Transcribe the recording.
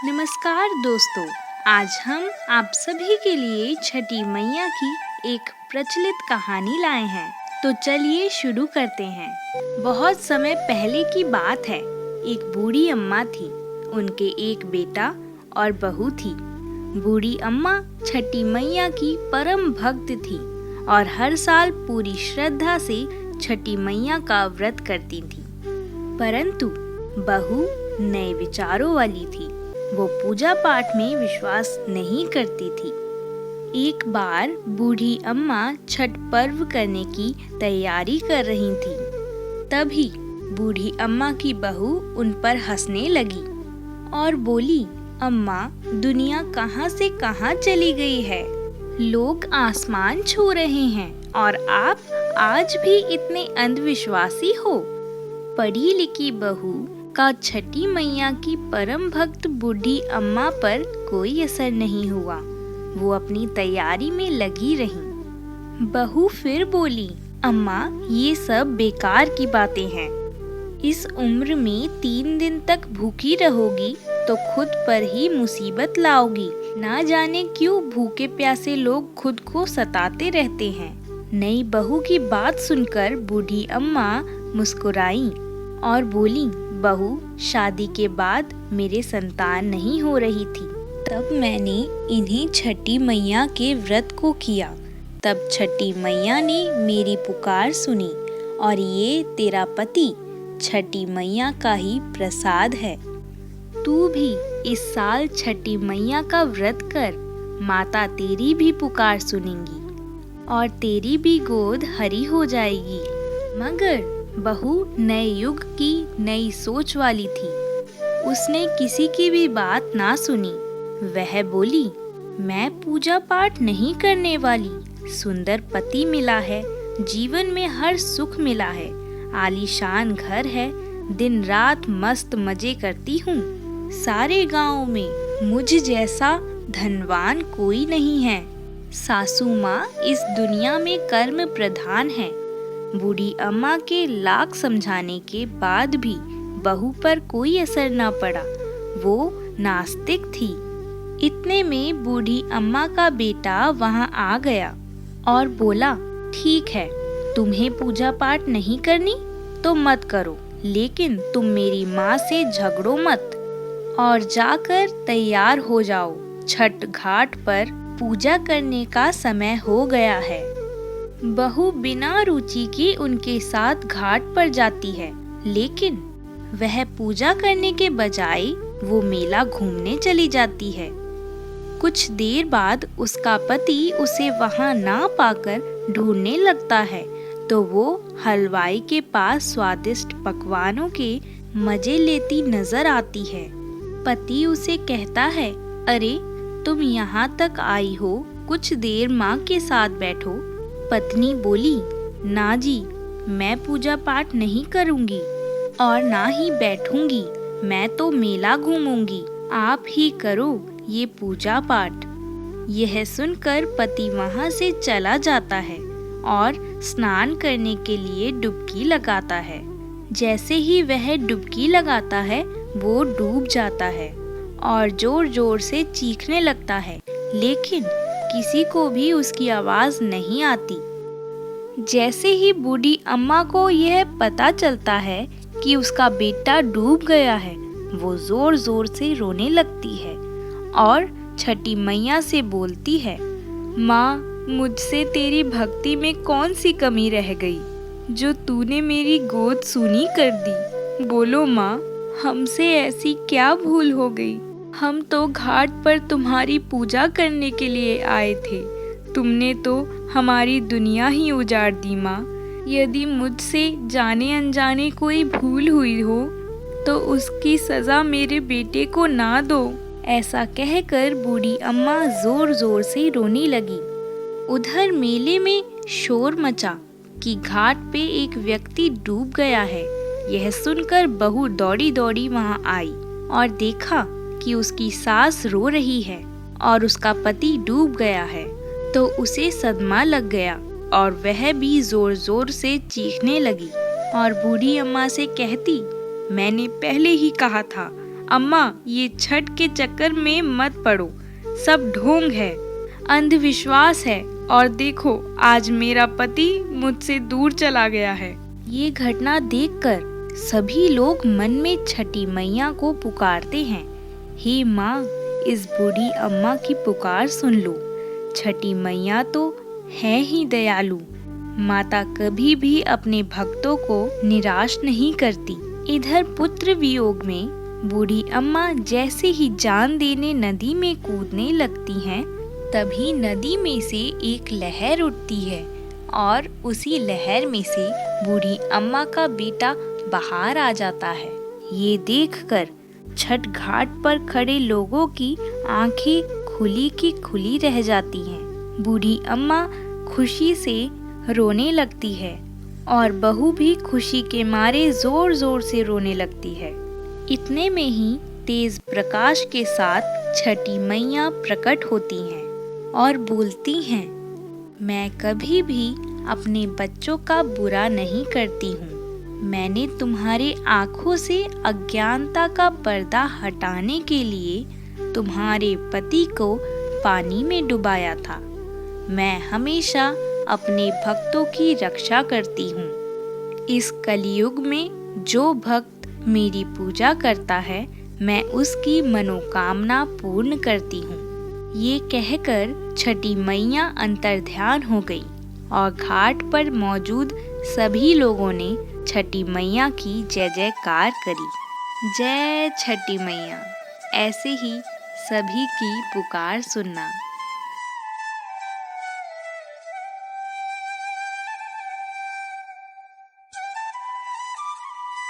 नमस्कार दोस्तों, आज हम आप सभी के लिए छठी मैया की एक प्रचलित कहानी लाए हैं। तो चलिए शुरू करते हैं। बहुत समय पहले की बात है। एक बूढ़ी अम्मा थी। उनके एक बेटा और बहू थी। बूढ़ी अम्मा छठी मैया की परम भक्त थी और हर साल पूरी श्रद्धा से छठी मैया का व्रत करती थी। परंतु बहू नए विचारों वाली थी। वो पूजा पाठ में विश्वास नहीं करती थी। एक बार बूढ़ी अम्मा छठ पर्व करने की तैयारी कर रही थी। तभी बूढ़ी अम्मा की बहू उन पर हंसने लगी और बोली, अम्मा, दुनिया कहाँ से कहाँ चली गई है। लोग आसमान छू रहे हैं और आप आज भी इतने अंधविश्वासी हो। पढ़ी लिखी बहू का छठी मैया की परम भक्त बूढ़ी अम्मा पर कोई असर नहीं हुआ। वो अपनी तैयारी में लगी रही। बहू फिर बोली, अम्मा, ये सब बेकार की बातें हैं। इस उम्र में 3 दिन तक भूखी रहोगी तो खुद पर ही मुसीबत लाओगी। ना जाने क्यों भूखे प्यासे लोग खुद को सताते रहते हैं। नई बहू की बात सुनकर बूढ़ी अम्मा मुस्कुराई और बोली, बहू, शादी के बाद मेरे संतान नहीं हो रही थी। तब मैंने इन्हीं छठी मैया के व्रत को किया। तब छठी मैया ने मेरी पुकार सुनी और ये तेरा पति छठी मैया का ही प्रसाद है। तू भी इस साल छठी मैया का व्रत कर। माता तेरी भी पुकार सुनेंगी और तेरी भी गोद हरी हो जाएगी। मगर बहू नए युग की नई सोच वाली थी। उसने किसी की भी बात ना सुनी। वह बोली, मैं पूजा पाठ नहीं करने वाली। सुंदर पति मिला है, जीवन में हर सुख मिला है, आलीशान घर है, दिन रात मस्त मजे करती हूँ। सारे गांव में मुझ जैसा धनवान कोई नहीं है। सासू माँ इस दुनिया में कर्म प्रधान है। बूढ़ी अम्मा के लाख समझाने के बाद भी बहू पर कोई असर न पड़ा। वो नास्तिक थी। इतने में बूढ़ी अम्मा का बेटा वहां आ गया और बोला, ठीक है, तुम्हें पूजा पाठ नहीं करनी तो मत करो, लेकिन तुम मेरी माँ से झगड़ो मत और जाकर तैयार हो जाओ। छठ घाट पर पूजा करने का समय हो गया है। बहू बिना रुचि के उनके साथ घाट पर जाती है, लेकिन वह पूजा करने के बजाय वो मेला घूमने चली जाती है। कुछ देर बाद उसका पति उसे वहां ना पाकर ढूंढने लगता है तो वो हलवाई के पास स्वादिष्ट पकवानों के मजे लेती नजर आती है। पति उसे कहता है, अरे तुम यहाँ तक आई हो, कुछ देर माँ के साथ बैठो। पत्नी बोली, ना जी, मैं पूजा पाठ नहीं करूंगी और ना ही बैठूंगी। मैं तो मेला घूमूंगी। आप ही करो ये पूजा पाठ। यह सुनकर पति वहां से चला जाता है और स्नान करने के लिए डुबकी लगाता है। जैसे ही वह डुबकी लगाता है वो डूब जाता है और जोर जोर से चीखने लगता है, लेकिन किसी को भी उसकी आवाज नहीं आती। जैसे ही बूढ़ी अम्मा को यह पता चलता है कि उसका बेटा डूब गया है, वो जोर जोर से रोने लगती है और छठी मैया से बोलती है, माँ, मुझसे तेरी भक्ति में कौन सी कमी रह गई जो तूने मेरी गोद सूनी कर दी। बोलो माँ, हमसे ऐसी क्या भूल हो गई। हम तो घाट पर तुम्हारी पूजा करने के लिए आए थे। तुमने तो हमारी दुनिया ही उजाड़ दी माँ। यदि मुझसे जाने अनजाने कोई भूल हुई हो तो उसकी सजा मेरे बेटे को ना दो। ऐसा कहकर बूढ़ी अम्मा जोर जोर से रोने लगी। उधर मेले में शोर मचा कि घाट पे एक व्यक्ति डूब गया है। यह सुनकर बहू दौड़ी दौड़ी वहां आई और देखा कि उसकी सास रो रही है और उसका पति डूब गया है। तो उसे सदमा लग गया और वह भी जोर जोर से चीखने लगी और बूढ़ी अम्मा से कहती, मैंने पहले ही कहा था, अम्मा, ये छठ के चक्कर में मत पड़ो, सब ढोंग है, अंधविश्वास है, और देखो आज मेरा पति मुझसे दूर चला गया है। ये घटना देखकर सभी लोग मन में छठी मैया को पुकारते हैं, हे माँ, इस बूढ़ी अम्मा की पुकार सुन लो। छठी मैया तो है ही दयालु। माता कभी भी अपने भक्तों को निराश नहीं करती। इधर पुत्र वियोग में बूढ़ी अम्मा जैसे ही जान देने नदी में कूदने लगती हैं, तभी नदी में से एक लहर उठती है और उसी लहर में से बूढ़ी अम्मा का बेटा बाहर आ जाता है। ये देखकर छठ घाट पर खड़े लोगों की आंखें खुली की खुली रह जाती हैं। बूढ़ी अम्मा खुशी से रोने लगती है और बहू भी खुशी के मारे जोर जोर से रोने लगती है। इतने में ही तेज प्रकाश के साथ छठी मैया प्रकट होती हैं और बोलती हैं, मैं कभी भी अपने बच्चों का बुरा नहीं करती हूँ। मैंने तुम्हारे आँखों से अज्ञानता का पर्दा हटाने के लिए तुम्हारे पति को पानी में डुबाया था। मैं हमेशा अपने भक्तों की रक्षा करती हूँ। इस कलयुग में जो भक्त मेरी पूजा करता है, मैं उसकी मनोकामना पूर्ण करती हूँ। ये कहकर छठी मैया अंतर्ध्यान हो गई और घाट पर मौजूद सभी लोगों ने छठी मैया की जय जयकार करी। जय छठी मैया। ऐसे ही सभी की पुकार सुनना।